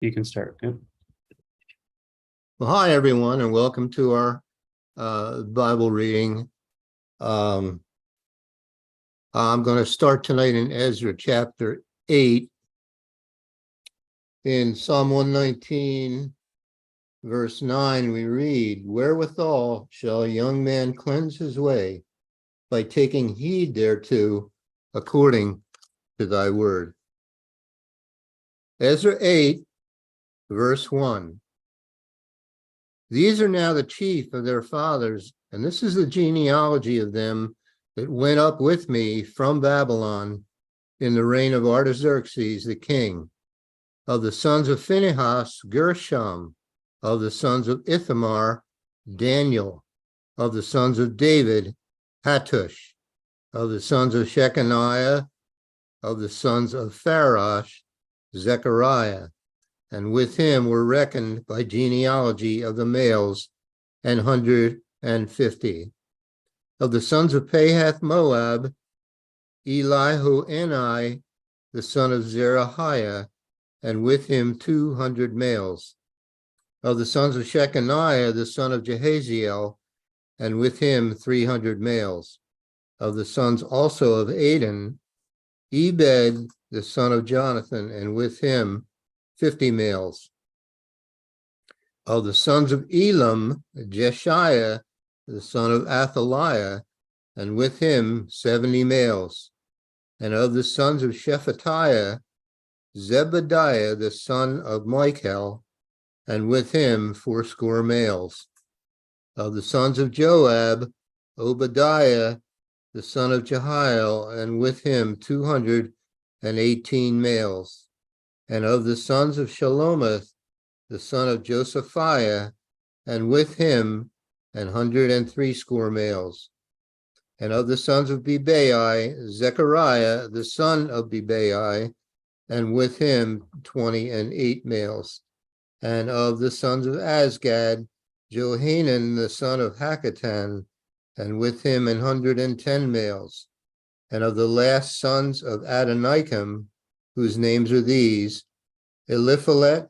You can start. Yep. Well, hi, everyone, and welcome to our Bible reading. I'm going to start tonight in Ezra chapter 8. In Psalm 119, verse 9, we read, "Wherewithal shall a young man cleanse his way? By taking heed thereto, according to thy word." Ezra 8, verse 1. These are now the chief of their fathers, and this is the genealogy of them that went up with me from Babylon in the reign of Artaxerxes the king. Of the sons of Phinehas, Gershom. Of the sons of Ithamar, Daniel. Of the sons of David, Hattush. Of the sons of Shechaniah, of the sons of Pharaoh, Zechariah. And with him were reckoned by genealogy of the males 150. Of the sons of Pahath Moab, Elihoenai, the son of Zerahiah, and with him 200 males. Of the sons of Shechaniah, the son of Jehaziel, and with him 300 males. Of the sons also of Adin, Ebed, the son of Jonathan, and with him 50 males. Of the sons of Elam, Jeshiah, the son of Athaliah, and with him 70 males. And of the sons of Shephatiah, Zebediah, the son of Michael, and with him 80 males. Of the sons of Joab, Obadiah, the son of Jehiel, and with him 218 males. And of the sons of Shalomith, the son of Josephiah, and with him 160 males. And of the sons of Bebai, Zechariah, the son of Bebai, and with him 28 males. And of the sons of Azgad, Johanan, the son of Hakatan, and with him 110 males. And of the last sons of Adonikam, whose names are these: Eliphalet,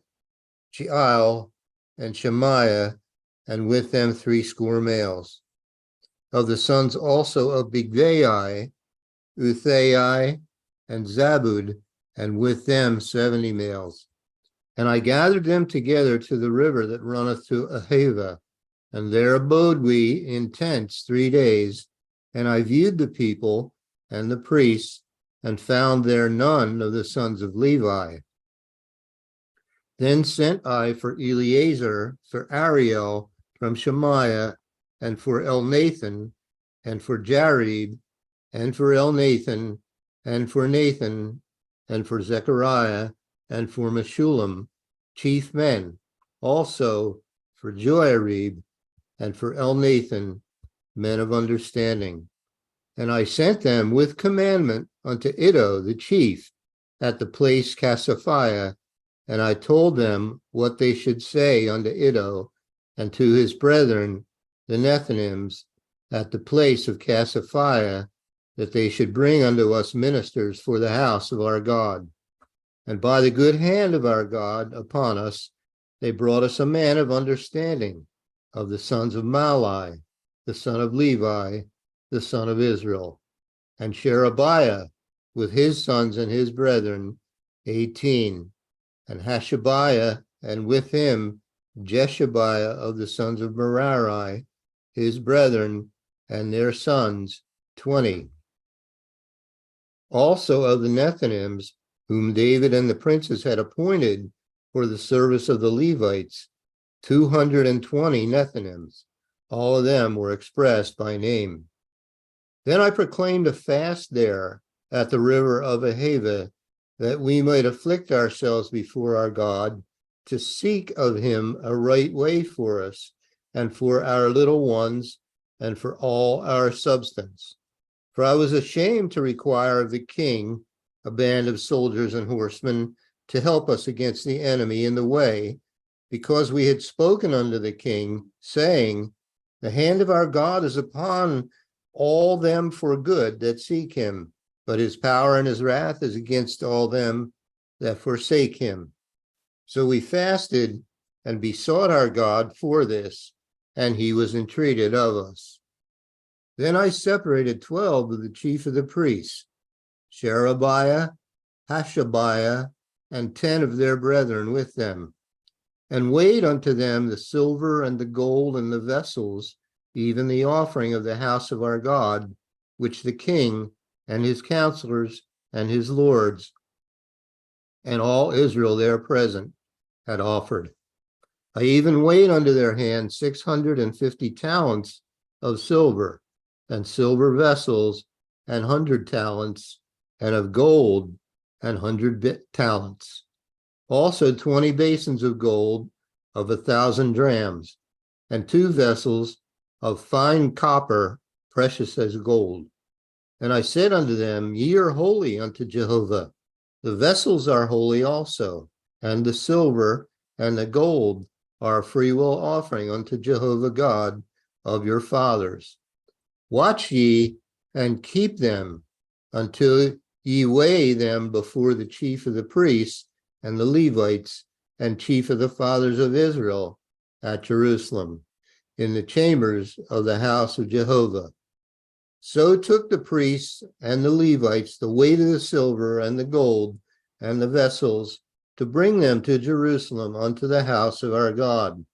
Jeiel, and Shemaiah, and with them 80 males. Of the sons also of Bigvai, Uthai, and Zabud, and with them 70 males. And I gathered them together to the river that runneth to Ahava, and there abode we in tents 3 days. And I viewed the people and the priests, and found there none of the sons of Levi. Then sent I for Eleazar, for Ariel from Shemaiah, and for Elnathan, and for Jarib, and for Elnathan, and for Nathan, and for Zechariah, and for Meshullam, chief men, also for Joarib, and for Elnathan, men of understanding. And I sent them with commandment unto Iddo the chief at the place Casaphiah, and I told them what they should say unto Iddo and to his brethren, the Nethinims, at the place of Casaphiah, that they should bring unto us ministers for the house of our God. And by the good hand of our God upon us, they brought us a man of understanding, of the sons of Malai, the son of Levi, the son of Israel, and Sherebiah with his sons and his brethren, 18, and Hashabiah, and with him Jeshabiah of the sons of Merari, his brethren, and their sons, 20. Also of the Nethinims, whom David and the princes had appointed for the service of the Levites, 220 Nethinims. All of them were expressed by name. Then I proclaimed a fast there at the river of Ahava, that we might afflict ourselves before our God, to seek of him a right way for us, and for our little ones, and for all our substance. For I was ashamed to require of the king a band of soldiers and horsemen to help us against the enemy in the way, because we had spoken unto the king, saying, the hand of our God is upon all them for good that seek him, but his power and his wrath is against all them that forsake him. So we fasted and besought our God for this, and he was entreated of us. Then I separated 12 of the chief of the priests, Sherebiah, Hashabiah, and 10 of their brethren with them, and weighed unto them the silver and the gold and the vessels, even the offering of the house of our God, which the king and his counselors and his lords and all Israel there present had offered. I even weighed unto their hand 650 talents of silver, and silver vessels, and 100 talents, and of gold, and 100 talents. Also 20 basins of gold of 1,000 drams, and 2 vessels of fine copper, precious as gold. And I said unto them, Ye are holy unto Jehovah. The vessels are holy also, and the silver and the gold are a freewill offering unto Jehovah God of your fathers. Watch ye and keep them until ye weigh them before the chief of the priests and the Levites and chief of the fathers of Israel at Jerusalem, in the chambers of the house of Jehovah. So took the priests and the Levites the weight of the silver and the gold and the vessels to bring them to Jerusalem unto the house of our God.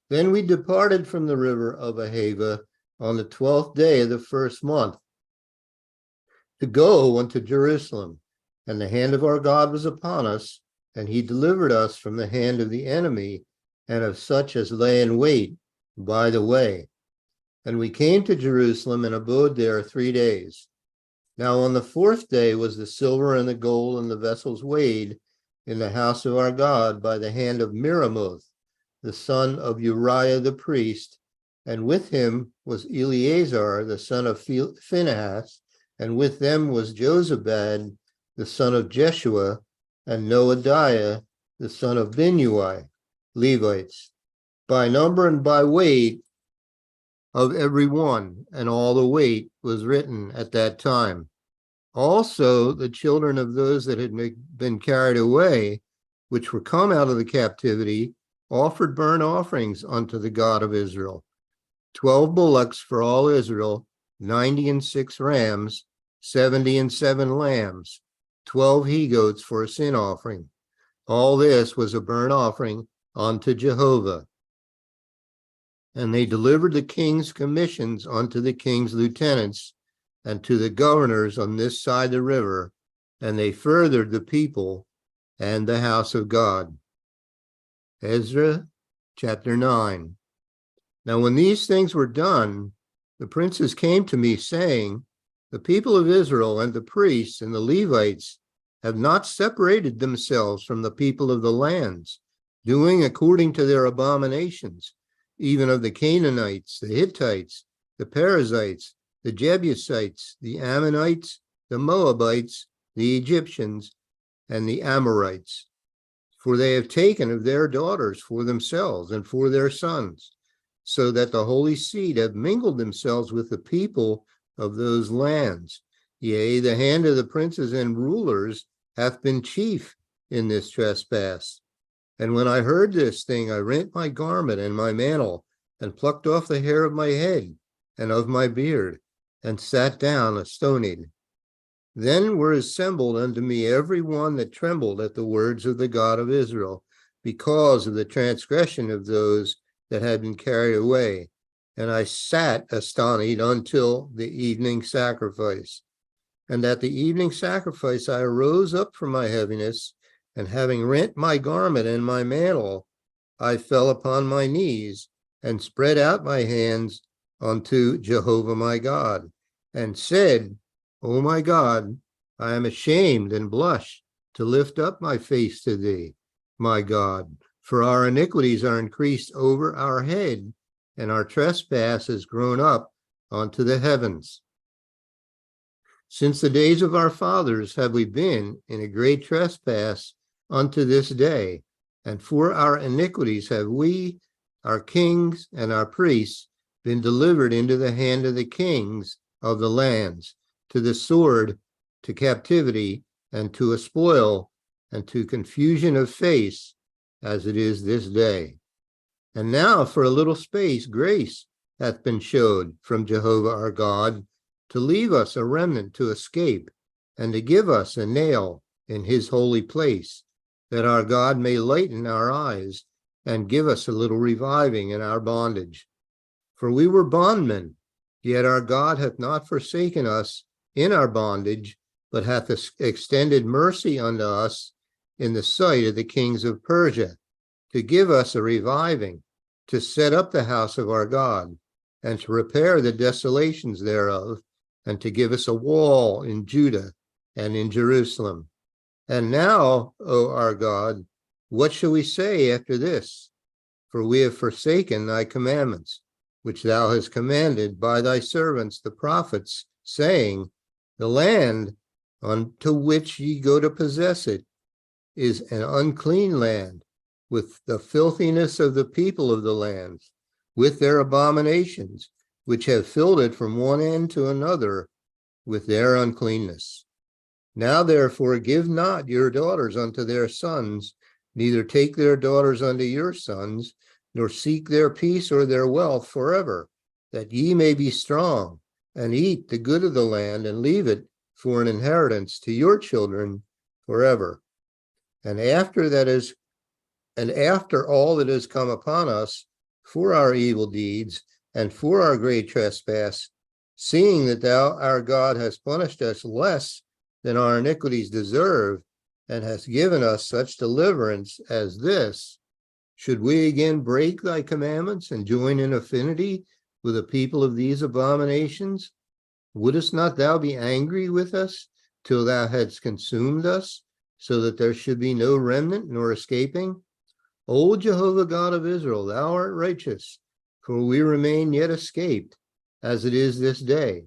Then we departed from the river of Ahava on the 12th day of the first month to go unto Jerusalem. And the hand of our God was upon us, and he delivered us from the hand of the enemy and of such as lay in wait by the way. And we came to Jerusalem and abode there 3 days. Now on the 4th day was the silver and the gold and the vessels weighed in the house of our God by the hand of Miramoth, the son of Uriah the priest, and with him was Eleazar, the son of Phinehas, and with them was Jozabad, the son of Jeshua, and Noadiah, the son of Binnui, Levites, by number and by weight of every one, and all the weight was written at that time. Also the children of those that had been carried away, which were come out of the captivity, offered burnt offerings unto the God of Israel, 12 bullocks for all Israel, 96 rams, 77 lambs, 12 he-goats for a sin offering. All this was a burnt offering unto Jehovah. And they delivered the king's commissions unto the king's lieutenants and to the governors on this side the river, and they furthered the people and the house of God. Ezra chapter 9. Now when these things were done, the princes came to me, saying, The people of Israel and the priests and the Levites have not separated themselves from the people of the lands, doing according to their abominations, even of the Canaanites, the Hittites, the Perizzites, the Jebusites, the Ammonites, the Moabites, the Egyptians, and the Amorites. For they have taken of their daughters for themselves and for their sons, so that the holy seed have mingled themselves with the people of those lands. Yea, the hand of the princes and rulers hath been chief in this trespass. And when I heard this thing, I rent my garment and my mantle, and plucked off the hair of my head and of my beard, and sat down astonied. Then were assembled unto me every one that trembled at the words of the God of Israel, because of the transgression of those that had been carried away. And I sat astonied until the evening sacrifice. And at the evening sacrifice I arose up from my heaviness, and having rent my garment and my mantle, I fell upon my knees, and spread out my hands unto Jehovah my God, and said, O my God, I am ashamed and blush to lift up my face to thee, my God, for our iniquities are increased over our head, and our trespass has grown up unto the heavens. Since the days of our fathers have we been in a great trespass unto this day, and for our iniquities have we, our kings and our priests, been delivered into the hand of the kings of the lands, to the sword, to captivity, and to a spoil, and to confusion of face, as it is this day. And now for a little space grace hath been showed from Jehovah our God, to leave us a remnant to escape, and to give us a nail in his holy place, that our God may lighten our eyes, and give us a little reviving in our bondage. For we were bondmen, yet our God hath not forsaken us in our bondage, but hath extended mercy unto us in the sight of the kings of Persia, to give us a reviving, to set up the house of our God, and to repair the desolations thereof, and to give us a wall in Judah and in Jerusalem. And now, O our God, what shall we say after this? For we have forsaken thy commandments, which thou hast commanded by thy servants the prophets, saying, the land unto which ye go to possess it is an unclean land, with the filthiness of the people of the land, with their abominations, which have filled it from one end to another with their uncleanness. Now therefore give not your daughters unto their sons, neither take their daughters unto your sons, nor seek their peace or their wealth forever, that ye may be strong, and eat the good of the land, and leave it for an inheritance to your children forever. And after all that has come upon us for our evil deeds and for our great trespass, seeing that thou, our God, hast punished us less than our iniquities deserve, and hast given us such deliverance as this, should we again break thy commandments and join in affinity with the people of these abominations? Wouldest not thou be angry with us till thou hadst consumed us, so that there should be no remnant nor escaping? O Jehovah God of Israel, thou art righteous, for we remain yet escaped, as it is this day.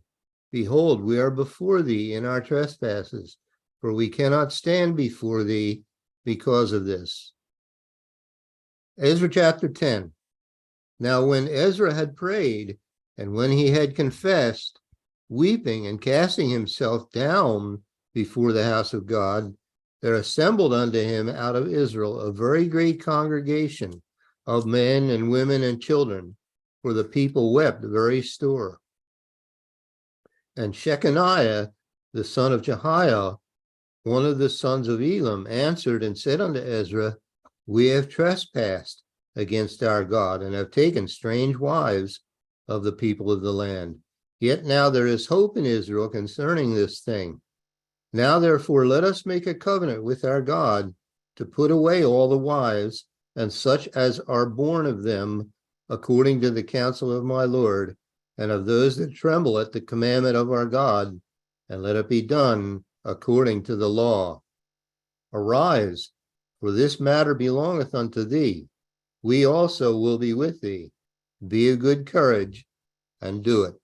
Behold, we are before thee in our trespasses, for we cannot stand before thee because of this. Ezra chapter 10. Now when Ezra had prayed, and when he had confessed, weeping and casting himself down before the house of God, there assembled unto him out of Israel a very great congregation of men and women and children, for the people wept very sore. And Shechaniah, the son of Jehiel, one of the sons of Elam, answered and said unto Ezra, we have trespassed against our God, and have taken strange wives of the people of the land. Yet now there is hope in Israel concerning this thing. Now therefore let us make a covenant with our God, to put away all the wives, and such as are born of them, according to the counsel of my Lord, and of those that tremble at the commandment of our God, and let it be done according to the law. Arise, for this matter belongeth unto thee. We also will be with thee. Be of good courage, and do it.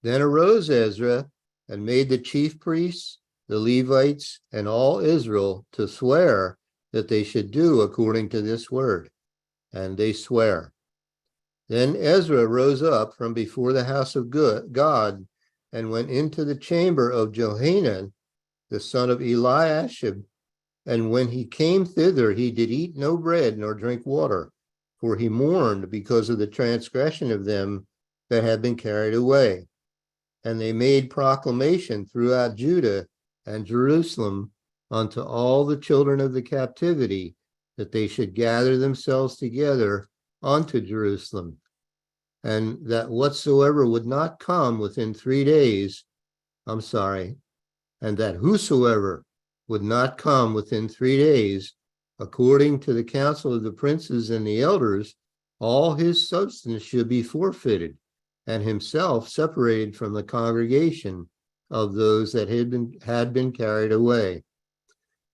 Then arose Ezra, and made the chief priests, the Levites, and all Israel to swear that they should do according to this word. And they swear. Then Ezra rose up from before the house of God, and went into the chamber of Johanan, the son of Eliashib. And when he came thither, he did eat no bread nor drink water, for he mourned because of the transgression of them that had been carried away. And they made proclamation throughout Judah and Jerusalem unto all the children of the captivity, that they should gather themselves together unto Jerusalem, and that whatsoever would not come within 3 days, and that whosoever would not come within 3 days, according to the counsel of the princes and the elders, all his substance should be forfeited, and himself separated from the congregation of those that had been carried away.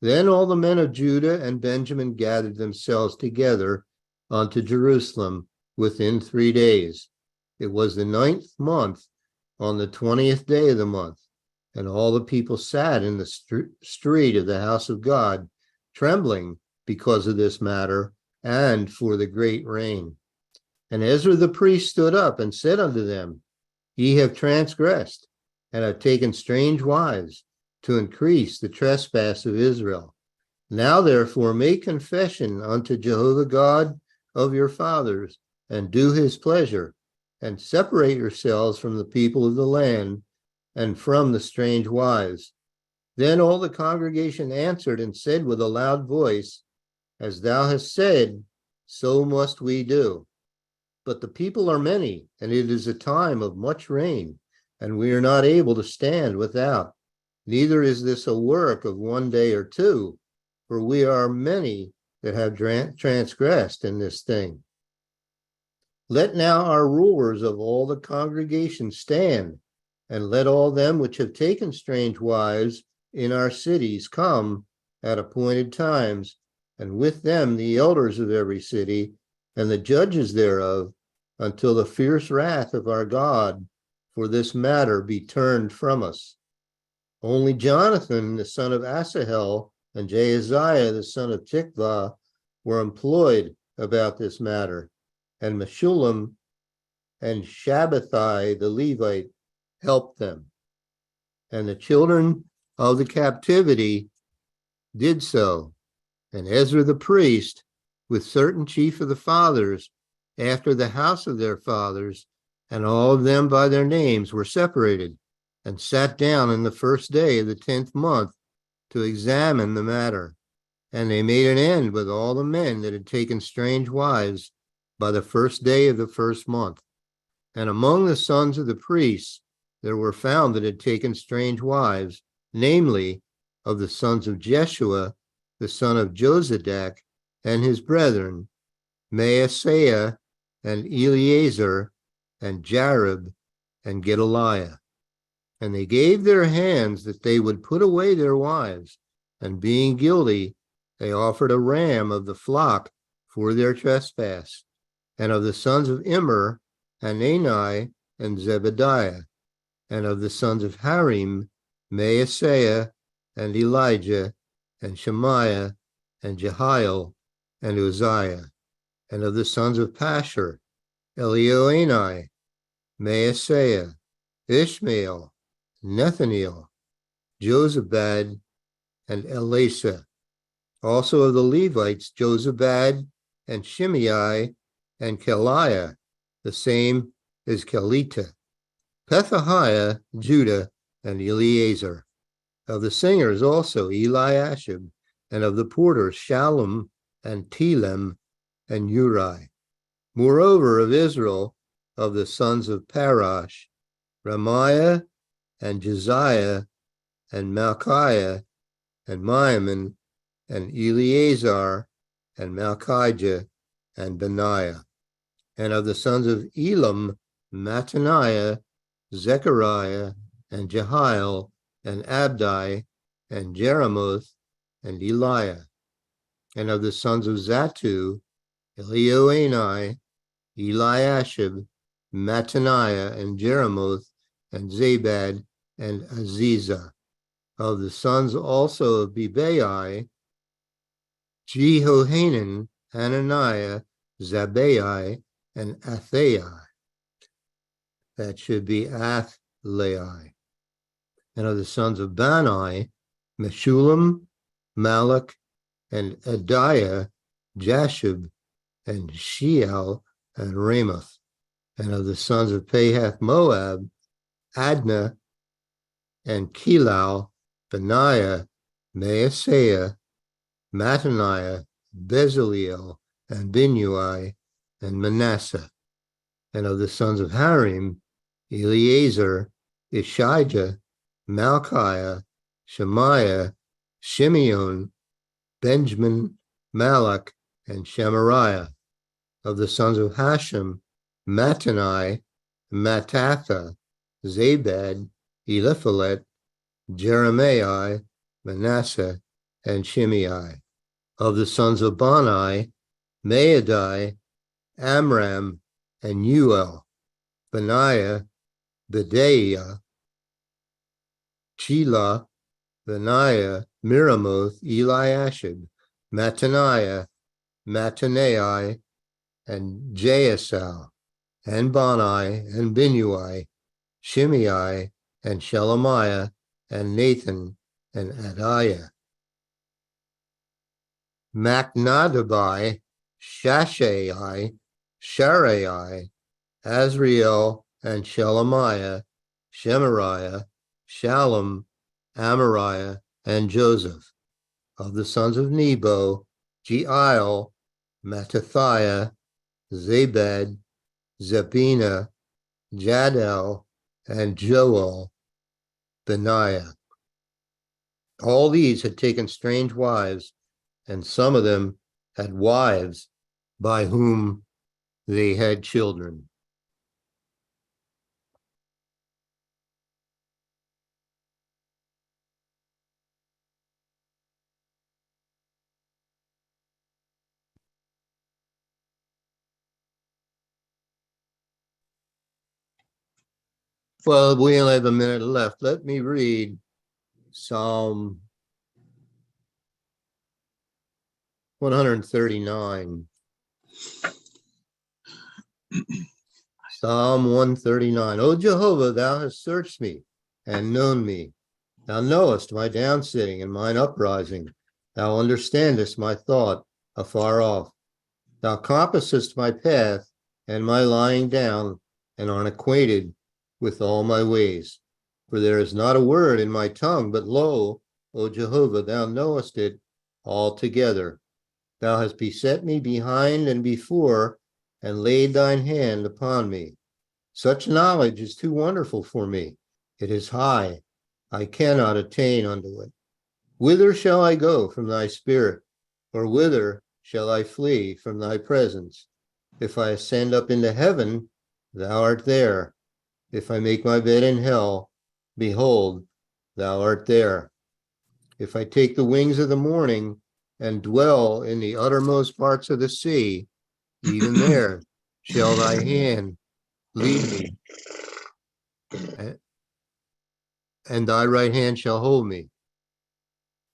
Then all the men of Judah and Benjamin gathered themselves together unto Jerusalem within 3 days. It was the 9th month, on the 20th day of the month, and all the people sat in the street of the house of God, trembling because of this matter, and for the great rain. And Ezra the priest stood up and said unto them, Ye have transgressed, and have taken strange wives, to increase the trespass of Israel. Now therefore make confession unto Jehovah God of your fathers, and do his pleasure, and separate yourselves from the people of the land, and from the strange wives. Then all the congregation answered and said with a loud voice, As thou hast said, so must we do. But the people are many, and it is a time of much rain, and we are not able to stand without. Neither is this a work of one day or two, for we are many that have transgressed in this thing. Let now our rulers of all the congregation stand, and let all them which have taken strange wives in our cities come at appointed times, and with them the elders of every city, and the judges thereof, until the fierce wrath of our God for this matter be turned from us. Only Jonathan, the son of Asahel, and Jahaziah, the son of Tikvah, were employed about this matter, and Meshullam and Shabbathai, the Levite, helped them. And the children of the captivity did so. And Ezra the priest, with certain chief of the fathers, after the house of their fathers, and all of them by their names, were separated, and sat down in the first day of the 10th month to examine the matter. And they made an end with all the men that had taken strange wives by the first day of the first month. And among the sons of the priests there were found that had taken strange wives, namely, of the sons of Jeshua, the son of Jozadak, and his brethren, Maaseiah, and Eleazar, and Jarib, and Gedaliah. And they gave their hands that they would put away their wives, and being guilty, they offered a ram of the flock for their trespass. And of the sons of Immer, Hanani, and Zebediah, and of the sons of Harim, Maaseiah, and Elijah, and Shemaiah, and Jehiel, and Uzziah, and of the sons of Pashur, Elioenai, Maaseiah, Ishmael, Nethaniel, Jozabad, and Elasa. Also of the Levites, Jozabad, and Shimei, and Keliah, the same as Kelita, Pethahiah, Judah, and Eleazar. Of the singers also Eliashib, and of the porters Shallum, and Telem, and Uri. Moreover, of Israel, of the sons of Parash, Ramiah, and Josiah, and Malchiah, and Maiman, and Eleazar, and Malchijah, and Benaiah. And of the sons of Elam, Mattaniah, Zechariah, and Jehiel, and Abdi, and Jeremoth, and Eliah. And of the sons of Zatu, Elioenai, Eliashib, Mattaniah, and Jeremoth, and Zabad, and Aziza. Of the sons also of Bebai, Jehohanan, Hananiah, Zabbai, and Athai. That should be Athlai. And of the sons of Bani, Meshullam, Malach, and Adiah, Jashub, and Sheal, and Ramoth. And of the sons of Pahath Moab, Adnah, and Kilal, Benaiah, Maaseiah, Mattaniah, Bezaleel, and Binui, and Manasseh. And of the sons of Harim, Eleazar, Ishijah, Malchiah, Shemaiah, Shimeon, Benjamin, Malach, and Shemariah. Of the sons of Hashem, Mattani, Mattatha, Zabad, Eliphalet, Jeremiah, Manasseh, and Shimei. Of the sons of Bani, Maadai, Amram, and Uel, Benaiah, Bedaiah, Shelah, Benaiah, Miramoth, Eliashib, Mattaniah, Mattanai, and Jaasal, and Bani, and Binui, Shimei, and Shelemiah, and Nathan, and Adiah. Machnadabai, Shashai, Sharai, Azriel, and Shelemiah, Shemariah, Shalom, Amariah, and Joseph. Of the sons of Nebo, Jeiel, Mattathiah, Zabad, Zebina, Jadel, and Joel, Benaiah. All these had taken strange wives, and some of them had wives by whom they had children. Well, we only have a minute left. Let me read Psalm 139. Psalm 139. O Jehovah, thou hast searched me and known me. Thou knowest my downsitting and mine uprising. Thou understandest my thought afar off. Thou compassest my path and my lying down, and art acquainted with all my ways. For there is not a word in my tongue, but lo, O Jehovah, thou knowest it altogether. Thou hast beset me behind and before, and laid thine hand upon me. Such knowledge is too wonderful for me. It is high. I cannot attain unto it. Whither shall I go from thy spirit? Or whither shall I flee from thy presence? If I ascend up into heaven, thou art there. If I make my bed in hell, behold, thou art there. If I take the wings of the morning and dwell in the uttermost parts of the sea, even there shall thy hand lead me, and thy right hand shall hold me.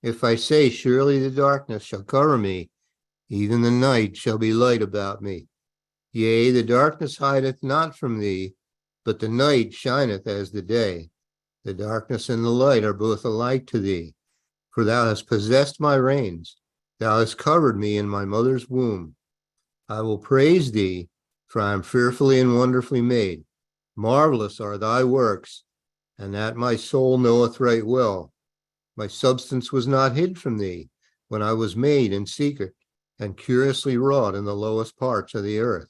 If I say, surely the darkness shall cover me, even the night shall be light about me. Yea, the darkness hideth not from thee, but the night shineth as the day. The darkness and the light are both alike to thee. For thou hast possessed my reins. Thou hast covered me in my mother's womb. I will praise thee, for I am fearfully and wonderfully made. Marvelous are thy works, and that my soul knoweth right well. My substance was not hid from thee when I was made in secret and curiously wrought in the lowest parts of the earth.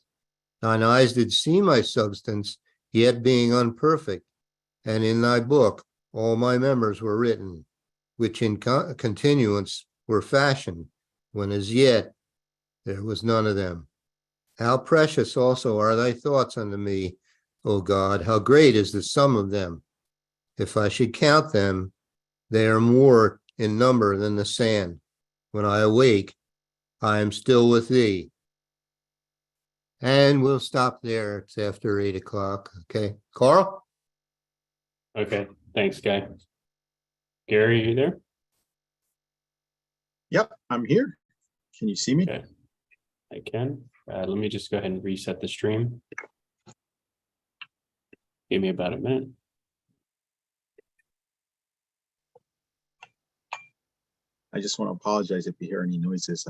Thine eyes did see my substance, yet being unperfect, and in thy book all my members were written, which in continuance were fashioned, when as yet there was none of them. How precious also are thy thoughts unto me, O God, how great is the sum of them. If I should count them, they are more in number than the sand. When I awake, I am still with thee. And we'll stop there. It's after 8:00. Okay. Carl? Okay, thanks, Guy. Gary, are you there? Yep, I'm here. Can you see me? Okay, I can. Let me just go ahead and reset the stream. Give me about a minute. I just want to apologize if you hear any noises.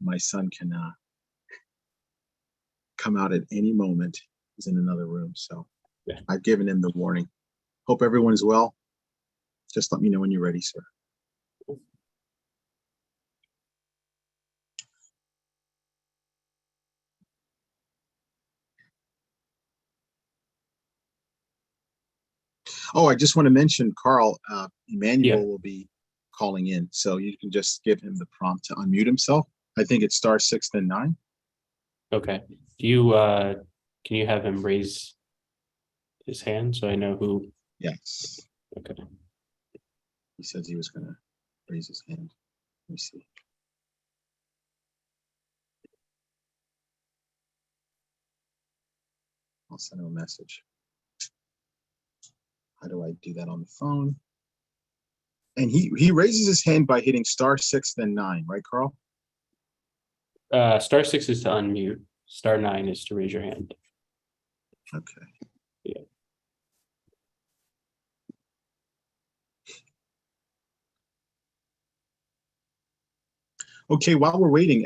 My son can come out at any moment. He's in another room, so Yeah. I've given him the warning. Hope everyone is well. Just let me know when you're ready, sir. Oh, I just want to mention, Carl, Emmanuel will be calling in, so you can just give him the prompt to unmute himself. I think it's *6 then 9. Okay. Do you can you have him raise his hand so I know who? Yes. Okay. He says he was going to raise his hand. Let me see. I'll send him a message. How do I do that on the phone? And he raises his hand by hitting *6 then 9, right, Carl? *6 is to unmute. *9 is to raise your hand. Okay. Yeah. Okay, while we're waiting,